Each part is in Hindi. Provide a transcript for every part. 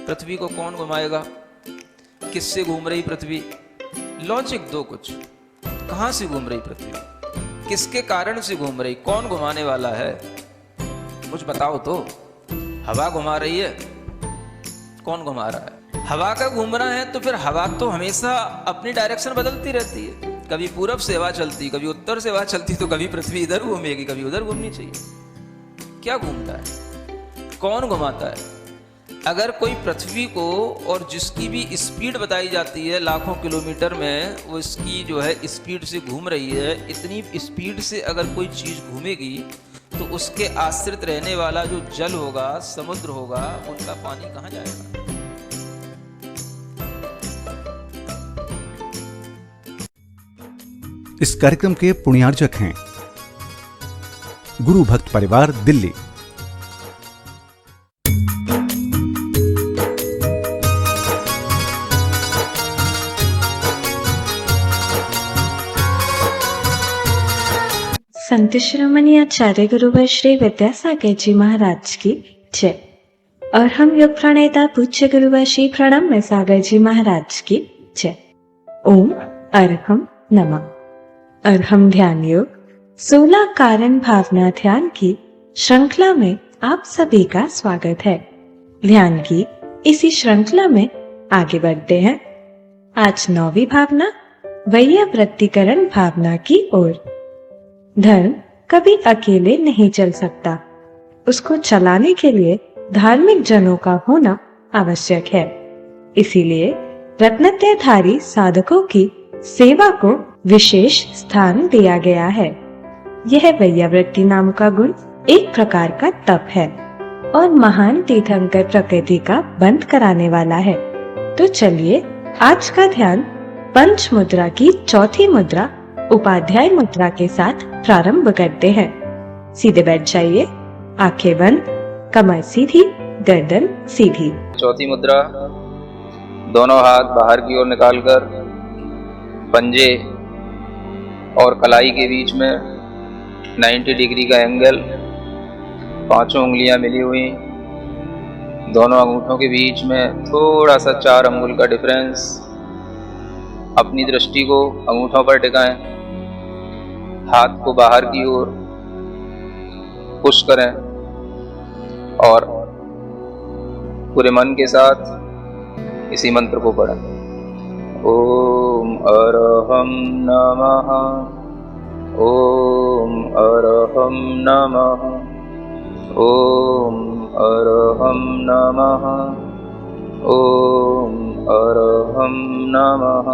पृथ्वी को कौन घुमाएगा, किससे घूम रही पृथ्वी, लॉजिक दो कुछ। कहां से घूम रही पृथ्वी, किसके कारण से घूम रही, कौन घुमाने वाला है, कुछ बताओ तो। हवा घुमा रही है, कौन घुमा रहा है, हवा का घूमना है तो फिर हवा तो हमेशा अपनी डायरेक्शन बदलती रहती है। कभी पूरब से हवा चलती, कभी उत्तर से हवा चलती, तो कभी पृथ्वी इधर घूमेगी, कभी उधर घूमनी चाहिए। क्या घूमता है, कौन घुमाता है। अगर कोई पृथ्वी को, और जिसकी भी स्पीड बताई जाती है लाखों किलोमीटर में, वो इसकी जो है स्पीड से घूम रही है, इतनी स्पीड से अगर कोई चीज घूमेगी तो उसके आश्रित रहने वाला जो जल होगा, समुद्र होगा, उनका पानी कहाँ जाएगा। इस कार्यक्रम के पुण्यार्जक हैं गुरु भक्त परिवार, दिल्ली। संत शिरोमणि आचार्य गुरुवर श्री विद्यासागर जी महाराज की जय। और हम योग प्रणेता पूज्य गुरुवर श्री प्रणम्य सागर जी महाराज की जय। ओम अर्हम नमः। अर्हम ध्यान योग 16 कारण भावना ध्यान की श्रृंखला में आप सभी का स्वागत है। ध्यान की इसी श्रृंखला में आगे बढ़ते हैं। आज 9वीं भावना वैयावृत्तिकरण भावना की ओर। धर्म कभी अकेले नहीं चल सकता, उसको चलाने के लिए धार्मिक जनों का होना आवश्यक है। इसीलिए रत्नत्रयधारी साधकों की सेवा को विशेष स्थान दिया गया है। यह वैयावृत्ति नाम का गुण एक प्रकार का तप है और महान तीर्थंकर प्रकृति का बंद कराने वाला है। तो चलिए आज का ध्यान पंच मुद्रा की चौथी मुद्रा उपाध्याय मुद्रा के साथ प्रारंभ करते हैं। सीधे बैठ जाइए, आंखें बंद, कमर सीधी, गर्दन सीधी। चौथी मुद्रा, दोनों हाथ बाहर की ओर निकालकर पंजे और कलाई के बीच में 90 डिग्री का एंगल, पांचों उंगलियां मिली हुई, दोनों अंगूठों के बीच में थोड़ा सा 4 अंगुल का डिफरेंस। अपनी दृष्टि को अंगूठों पर टिकाएं, हाथ को बाहर की ओर पुश करें और पूरे मन के साथ इसी मंत्र को पढ़ें। ओम अरहम नमः, ओम अरहम नमः, ओम अरहम नमः, ओम अरहम नमः,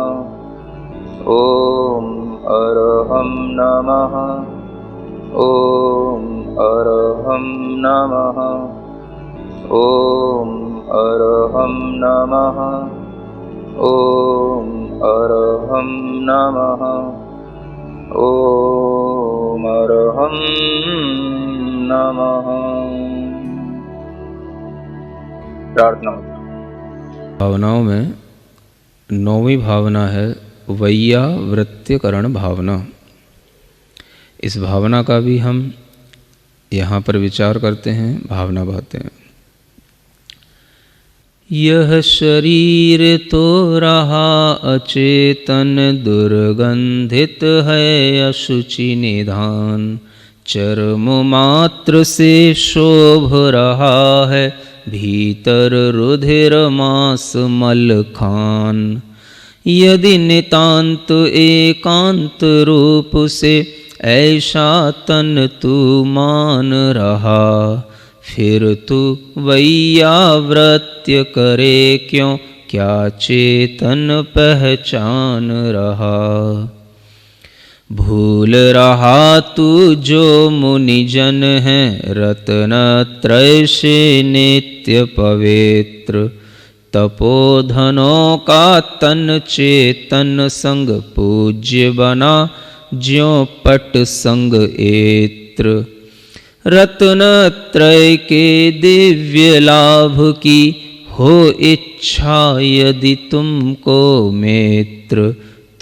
ओम अरहम नमः, ओम अरहम नमः, ओम अरहम नमः, ओम अरहम नमः, ओम अरहम नमः। प्रार्थना। भावनाओं में 9वीं भावना है वैयावृत्तिकरण भावना। इस भावना का भी हम यहाँ पर विचार करते हैं, भावना बहाते हैं। यह शरीर तो रहा अचेतन, दुर्गंधित है अशुचि निधान, चर्म मात्र से शोभ रहा है, भीतर रुधिर मांस मल खान। यदि नितांत एकांत रूप से ऐसा तन तू मान रहा, फिर तू वैयावृत्य करे क्यों, क्या चेतन पहचान रहा। भूल रहा तू जो मुनिजन है, रत्नत्रय से नित्य पवित्र, तपोधनों का तन चेतन संग पूज्य बना, ज्यों पट संग एत्र। रत्नत्रय के दिव्य लाभ की हो इच्छा यदि तुमको मित्र,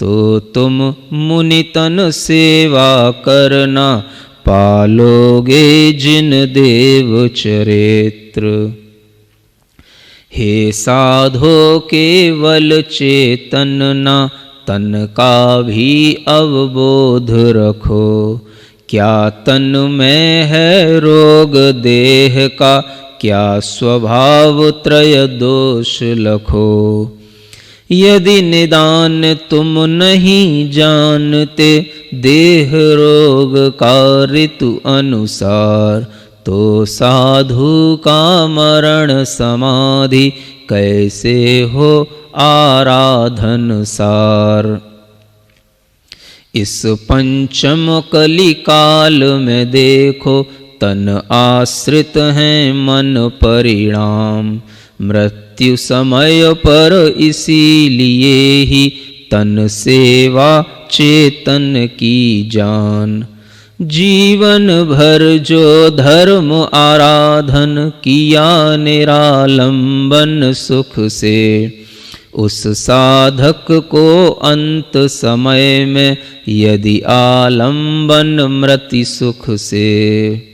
तो तुम मुनितन सेवा करना, पालोगे जिन देव चरित्र। हे साधो केवल चेतन ना तन का भी अवबोध रखो। क्या तन में है रोग देह का, क्या स्वभाव त्रय दोष लखो। यदि निदान तुम नहीं जानते देह रोग का ऋतु अनुसार, तो साधु का मरण समाधि कैसे हो आराधन सार। इस पंचम कली काल में देखो तन आश्रित हैं मन परिणाम। मृत्यु समय पर इसीलिए ही तन सेवा चेतन की जान। जीवन भर जो धर्म आराधन किया निरालंबन सुख से, उस साधक को अंत समय में यदि आलंबन मृत्यु सुख से।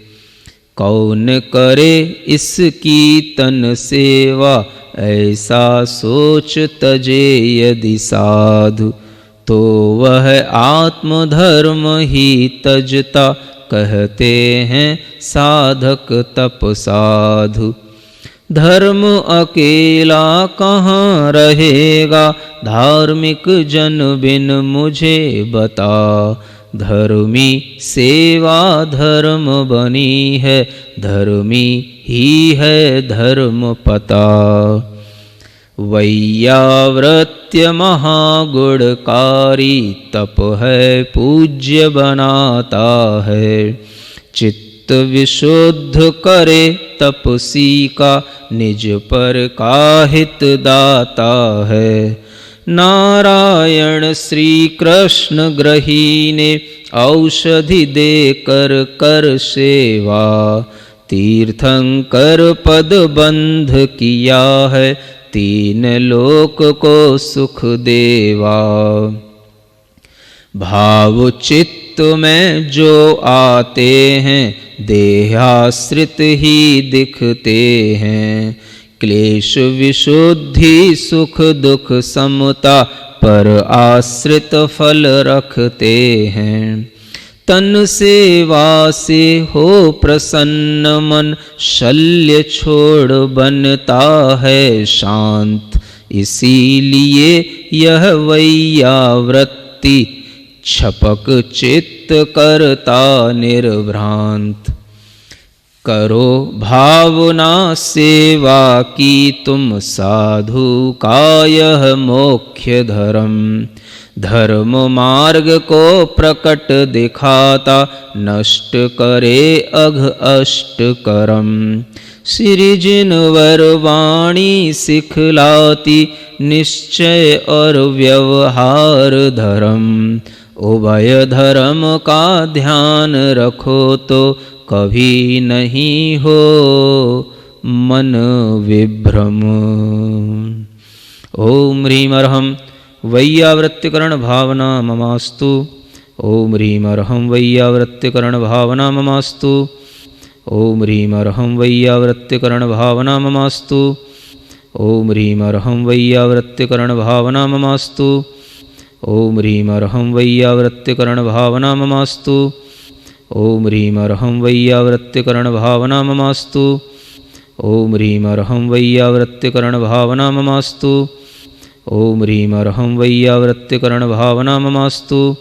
कौन करे इसकी तन सेवा, ऐसा सोच तजे यदि साधु, तो वह आत्मधर्म ही तजता कहते हैं साधक तप साधु। धर्म अकेला कहाँ रहेगा, धार्मिक जन बिन मुझे बता। धर्मी सेवा धर्म बनी है, धर्मी ही है धर्म पता। वैयावृत्य महागुणकारी, तप है पूज्य बनाता है। चित्त विशुद्ध करे तपसी का, निज पर काहित दाता है। नारायण श्री कृष्ण ग्रही ने औषधि देकर कर सेवा। तीर्थंकर पद बंध किया है, तीन लोक को सुख देवा। भाव चित्त में जो आते हैं, देहाश्रित ही दिखते हैं। क्लेश विशुद्धि सुख दुख समता, पर आश्रित फल रखते हैं। तन सेवा से हो प्रसन्न मन, शल्य छोड़ बनता है शांत। इसीलिए यह वैयावृत्ति छपक चित्त करता निर्भ्रांत। करो भावना सेवा की तुम, साधु का यह मोक्ष धर्म। धर्म मार्ग को प्रकट दिखाता, नष्ट करे अघ अष्ट कर्म। सृजनवर वाणी सिखलाती, निश्चय और व्यवहार धर्म। उभय धर्म का ध्यान रखो तो कभी नहीं हो मन विभ्रम। ओम ह्रीम अर्हं वैयावृत्तिकरण भावना ममास्तु। ओम ह्रीम अर्हं वैयावृत्तिकरण भावना ममास्तु। ओम ह्रीम अर्हं वैयावृत्तिकरण भावना ममास्तु। ओम ह्रीम अर्हं वैयावृत्तिकरण भावना ममास्तु। ओम ह्रीम अर्हं वैयावृत्तिकरण भावना ममास्तु। ओम ह्रीम अर्हं वैयावृत्तिकरण भावना ममास्तु। ओम ह्रीम अर्हं वैयावृत्तिकरण भावना ममास्तु। ओम ह्रीम अर्हं वैयावृत्तिकरण भावना ममास्तु।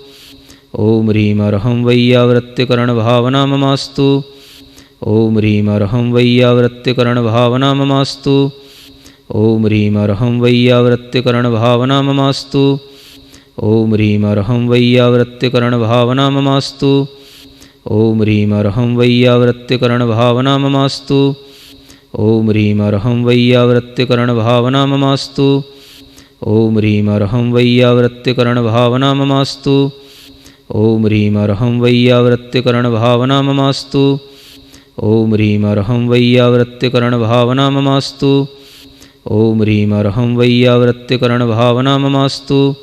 ओम ह्रीम अर्हं वैयावृत्तिकरण भावना ममास्तु। ओम ह्रीम अर्हं वैयावृत्तिकरण भावना ममास्तु। ओम ह्रीम अर्हं वैयावृत्तिकरण भावना ममास्तु। ओम ह्रीम अर्हं वैयावृत्तिकरण भावना ममास्तु। ओम ह्रीम अर्हं वैयावृत्तिकरण भावना ममास्तु। ओम ह्रीम अर्हं वैयावृत्तिकरण भावना ममास्तु। ओम ह्रीम अर्हं वैयावृत्तिकरण भावना ममास्तु। ओम ह्रीम अर्हं वैयावृत्तिकरण भावना ममास्तु। ओम ह्रीम अर्हं वैयावृत्तिकरण भावना ममास्तु। ओम ह्रीम अर्हं वैयावृत्तिकरण भावना ममास्तु।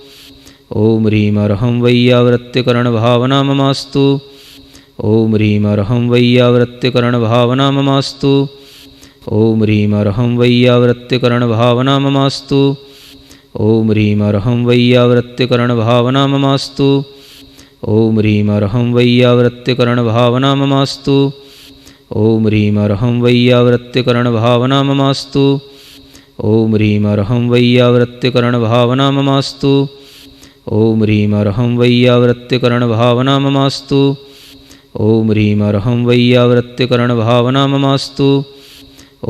ओम ह्रीम अर्हं वैयावृत्तिकरण भावना ममास्तु। ओम ह्रीम अर्हं वैयावृत्तिकरण भावना ममास्तु। ॐ ह्रीं अर्हं वैयावृत्तिकरणभावना ममास्तु। ॐ ह्रीं अर्हं वैयावृत्तिकरणभावना ममास्तु। ॐ ह्रीं अर्हं वैयावृत्तिकरणभावना ममास्तु। ॐ ह्रीं अर्हं वैयावृत्तिकरणभावना ममास्तु। ॐ ह्रीं अर्हं वैयावृत्तिकरणभावना ममास्तु। ॐ ह्रीं अर्हं वैयावृत्तिकरणभावना ममास्तु। ॐ ह्रीं अर्हं वैयावृत्तिकरणभावना ममास्तु।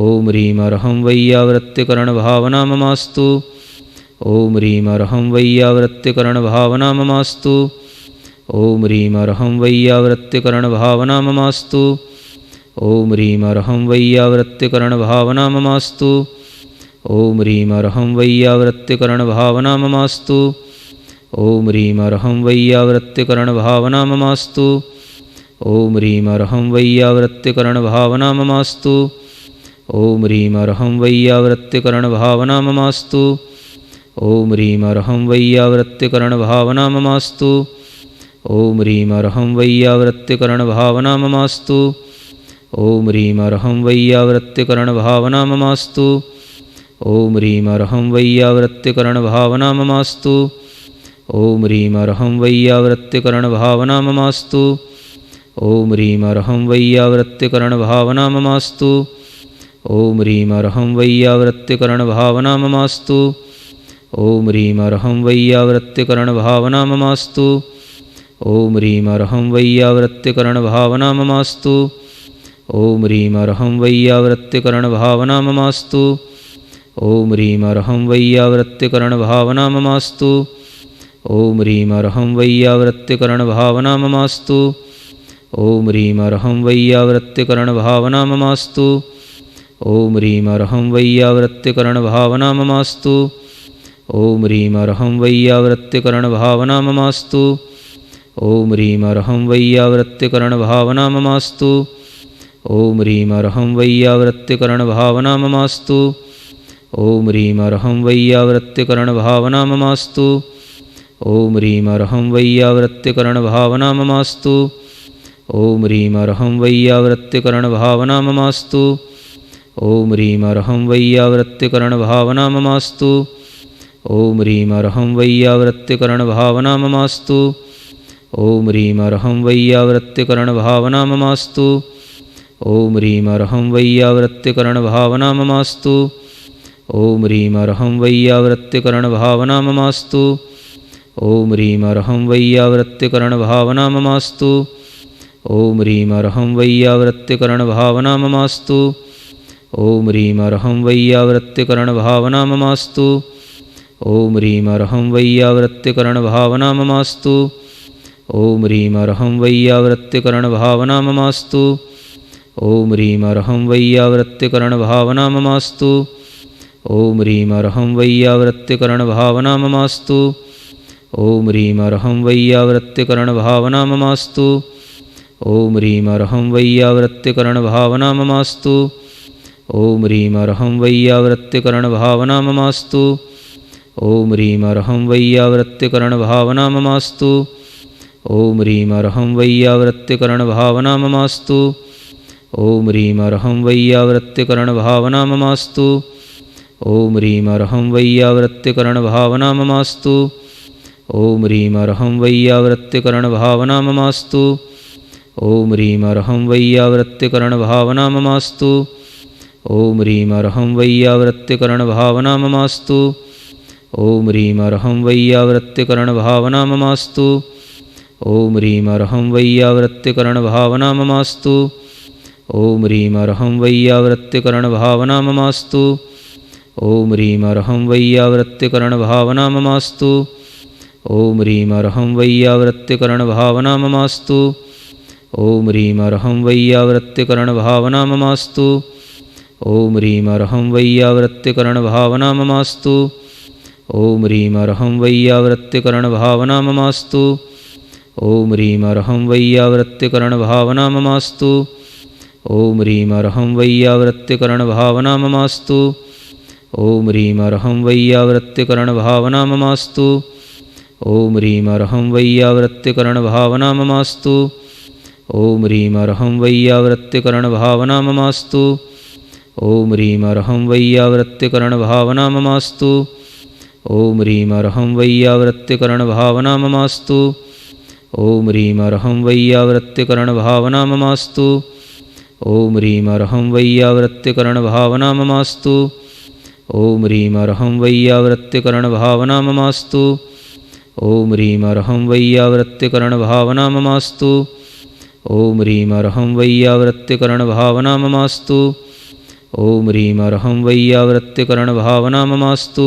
ॐ ह्रीं अर्हं वैयावृत्तिकरणभावना ममास्तु। ॐ ह्रीं अर्हं वैयावृत्तिकरणभावना ममास्तु। ॐ ह्रीं अर्हं वैयावृत्तिकरणभावना ममास्तु। ॐ ह्रीं अर्हं वैयावृत्तिकरणभावना ममास्तु। ॐ ह्रीं अर्हं वैयावृत्तिकरणभावना ममास्तु। ॐ ह्रीं अर्हं वैयावृत्तिकरणभावना ममास्तु। ॐ ह्रीं अर्हं वैयावृत्तिकरणभावना ममास्तु। ॐ ह्रीं अर्हं वैयावृत्तिकरणभावना ममास्तु। ॐ ह्रीं अर्हं वैयावृत्तिकरणभावना ममास्तु। ॐ ह्रीं अर्हं वैयावृत्तिकरणभावना ममास्तु। ॐ ह्रीं अर्हं वैयावृत्तिकरणभावना ममास्तु। ॐ ह्रीं अर्हं वैयावृत्तिकरणभावना ममास्तु। ॐ ह्रीं अर्हं वैयावृत्तिकरणभावना ममास्तु। ॐ ह्रीं अर्हं वैयावृत्तिकरणभावना ममास्तु। ॐ ह्रीं अर्हं वैयावृत्तिकरणभावना ममास्तु। ॐ ह्रीं अर्हं वैयावृत्तिकरणभावना ममास्तु। ॐ ह्रीं अर्हं वैयावृत्तिकरणभावना ममास्तु। ॐ ह्रीं अर्हं वैयावृत्तिकरणभावना ममास्तु। ॐ ह्रीं अर्हं वैयावृत्तिकरणभावना ममास्तु। ॐ ह्रीं अर्हं वैयावृत्तिकरणभावना ममास्तु। ॐ ह्रीं अर्हं वैयावृत्तिकरणभावना ममास्तु। ॐ ह्रीं अर्हं वैयावृत्तिकरणभावना ममास्तु। ॐ ह्रीं अर्हं वैयावृत्तिकरणभावना ममास्तु। ॐ ह्रीं अर्हं वैयावृत्तिकरणभावना ममास्तु। ॐ ह्रीं अर्हं वैयावृत्तिकरणभावना ममास्तु। ॐ ह्रीं अर्हं वैयावृत्तिकरणभावना ममास्तु। ॐ ह्रीं अर्हं वैयावृत्तिकरणभावना ममास्तु। ॐ ह्रीं अर्हं वैयावृत्तिकरणभावना ममास्तु। ॐ ह्रीं अर्हं वैयावृत्तिकरणभावना ममास्तु। ॐ ह्रीं अर्हं वैयावृत्तिकरणभावना ममास्तु। ॐ ह्रीं अर्हं वैयावृत्तिकरणभावना ममास्तु। ॐ ह्रीं अर्हं वैयावृत्तिकरणभावना ममास्तु। ॐ ह्रीं अर्हं वैयावृत्तिकरणभावना ममास्तु। ॐ ह्रीं अर्हं वैयावृत्तिकरणभावना ममास्तु। ॐ ह्रीं अर्हं वैयावृत्तिकरणभावना ममास्तु। ॐ ह्रीं अर्हं वैयावृत्तिकरणभावना ममास्तु। ॐ ह्रीं अर्हं वैयावृत्तिकरणभावना ममास्तु। ॐ ह्रीं अर्हं वैयावृत्तिकरणभावना ममास्तु। ॐ ह्रीं अर्हं वैयावृत्तिकरणभावना ममास्तु। ॐ ह्रीं अर्हं वैयावृत्तिकरणभावना ममास्तु। ॐ ह्रीं अर्हं वैयावृत्तिकरणभावना ममास्तु। ॐ ह्रीं अर्हं वैयावृत्तिकरणभावना ममास्तु। ॐ ह्रीं अर्हं वैयावृत्तिकरणभावना ममास्तु। ॐ ह्रीं अर्हं वैयावृत्तिकरणभावना ममास्तु। ॐ ह्रीं अर्हं वैयावृत्तिकरणभावना ममास्तु। ॐ ह्रीं अर्हं वैयावृत्तिकरणभावना ममास्तु। ॐ ह्रीं अर्हं वैयावृत्तिकरणभावना ममास्तु। ॐ ह्रीं अर्हं वैयावृत्तिकरणभावना ममास्तु। ॐ ह्रीं अर्हं वैयावृत्तिकरणभावना ममास्तु। ॐ ह्रीं अर्हं वैयावृत्तिकरणभावना ममास्तु। ॐ ह्रीं अर्हं वैयावृत्तिकरणभावना ममास्तु। ॐ ह्रीं अर्हं वैयावृत्तिकरणभावना ममास्तु। ॐ ह्रीं अर्हं वैयावृत्तिकरणभावना ममास्तु। ॐ ह्रीं अर्हं वैयावृत्तिकरणभावना ममास्तु। ॐ ह्रीं अर्हं वैयावृत्तिकरणभावना ममास्तु। ॐ ह्रीं अर्हं वैयावृत्तिकरणभावना ममास्तु। ॐ ह्रीं अर्हं वैयावृत्तिकरणभावना ममास्तु। ॐ ह्रीं अर्हं वैयावृत्तिकरणभावना ममास्तु। ॐ ह्रीं अर्हं वैयावृत्तिकरणभावना ममास्तु। ॐ ह्रीं अर्हं वैयावृत्तिकरणभावना ममास्तु। ॐ ह्रीं अर्हं वैयावृत्तिकरणभावना ममास्तु। ॐ ह्रीं अर्हं वैयावृत्तिकरणभावना ममास्तु। ॐ ह्रीं अर्हं वैयावृत्तिकरणभावना ममास्तु। ॐ ह्रीं अर्हं वैयावृत्तिकरणभावना ममास्तु। ॐ ह्रीं अर्हं वैयावृत्तिकरणभावना ममास्तु। ॐ ह्रीं अर्हं वैयावृत्तिकरणभावना ममास्तु। ॐ ह्रीं अर्हं वैयावृत्तिकरणभावना ममास्तु। ॐ ह्रीं अर्हं वैयावृत्तिकरणभावना ममास्तु। ॐ ह्रीं अर्हं वैयावृत्तिकरणभावना ममास्तु। ॐ ह्रीं अर्हं वैयावृत्तिकरणभावना ममास्तु। ॐ ह्रीं अर्हं वैयावृत्तिकरणभावना ममास्तु।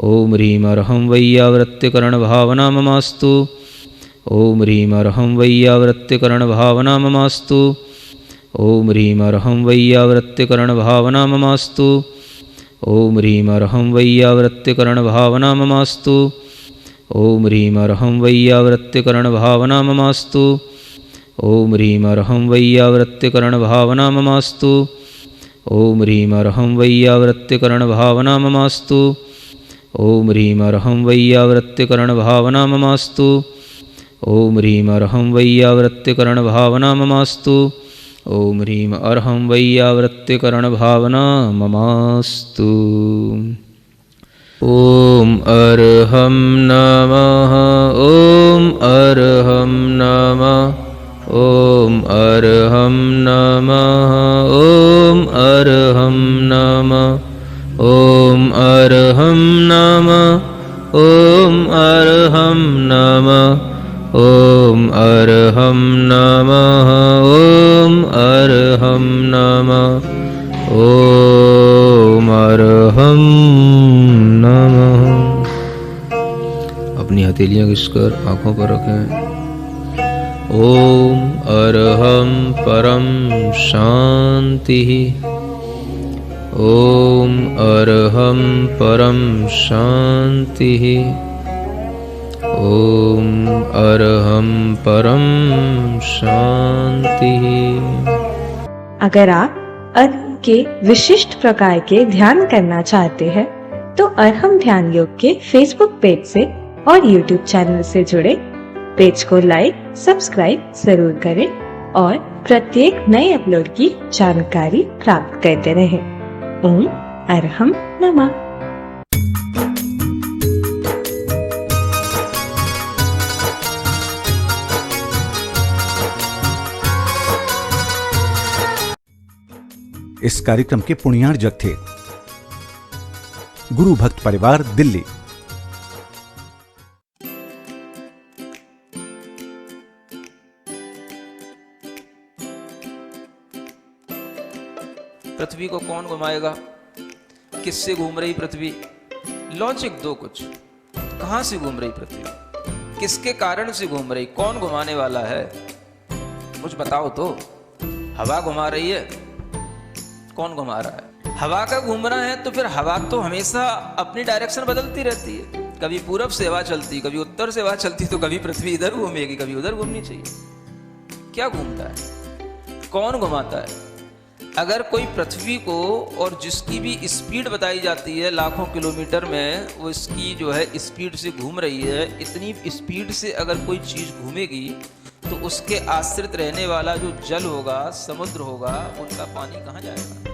ॐ ह्रीं अर्हं वैयावृत्तिकरणभावना ममास्तु। ॐ ह्रीं अर्हं वैयावृत्तिकरणभावना ममास्तु। ॐ ह्रीं अर्हं वैयावृत्तिकरणभावना ममास्तु। ॐ ह्रीं अर्हं वैयावृत्तिकरणभावना ममास्तु। ॐ ह्रीं अर्हं वैयावृत्तिकरणभावना ममास्तु। ॐ ह्रीं अर्हं वैयावृत्तिकरणभावना ममास्तु। ॐ ह्रीं अर्हं वैयावृत्तिकरणभावना ममास्तु। ॐ ह्रीं अर्हं वैयावृत्तिकरणभावना ममास्तु। ॐ ह्रीं अर्हं वैयावृत्तिकरणभावना ममास्तु। ॐ ह्रीं अर्हं वैयावृत्तिकरणभावना ममास्तु। ॐ अर्हं नमः। ॐ अर्हं नमः। ॐ अर्हं नमः। ॐ अर्हं नमः। ॐ अर्हं नमः। ॐ अर्हं नमः। ॐ अर्हं नमः। ॐ अर्हं नमः। ॐ अर्हं नमः। अपनी हथेलियां घिसकर आंखों पर रखें। ॐ अर्हं परम शांति। ॐ अर्हं परम शांति। ॐ अर्हं परम शांति। अगर आप अर्हम के विशिष्ट प्रकार के ध्यान करना चाहते हैं तो अर्हम ध्यान योग के फेसबुक पेज से और यूट्यूब चैनल से जुड़े। पेज को लाइक सब्सक्राइब जरूर करें और प्रत्येक नए अपलोड की जानकारी प्राप्त करते रहें। ओम अर्हम नमः। इस कार्यक्रम के पुण्यार्जक थे गुरु भक्त परिवार दिल्ली। पृथ्वी को कौन घुमाएगा? किससे घूम रही पृथ्वी? लॉजिक दो कुछ। कहां से घूम रही पृथ्वी? किसके कारण से घूम रही? कौन घुमाने वाला है? कुछ बताओ तो। हवा घुमा रही है? कौन घुमा रहा है? हवा का घूमना है तो फिर हवा तो हमेशा अपनी डायरेक्शन बदलती रहती है। कभी पूरब से हवा चलती, कभी उत्तर से हवा चलती, तो कभी पृथ्वी इधर घूमेगी, कभी उधर घूमनी चाहिए। क्या घूमता है? कौन घुमाता है? अगर कोई पृथ्वी को, और जिसकी भी स्पीड बताई जाती है लाखों किलोमीटर में, वो इसकी जो है स्पीड से घूम रही है, इतनी स्पीड से अगर कोई चीज़ घूमेगी तो उसके आश्रित रहने वाला जो जल होगा, समुद्र होगा, उनका पानी कहाँ जाएगा?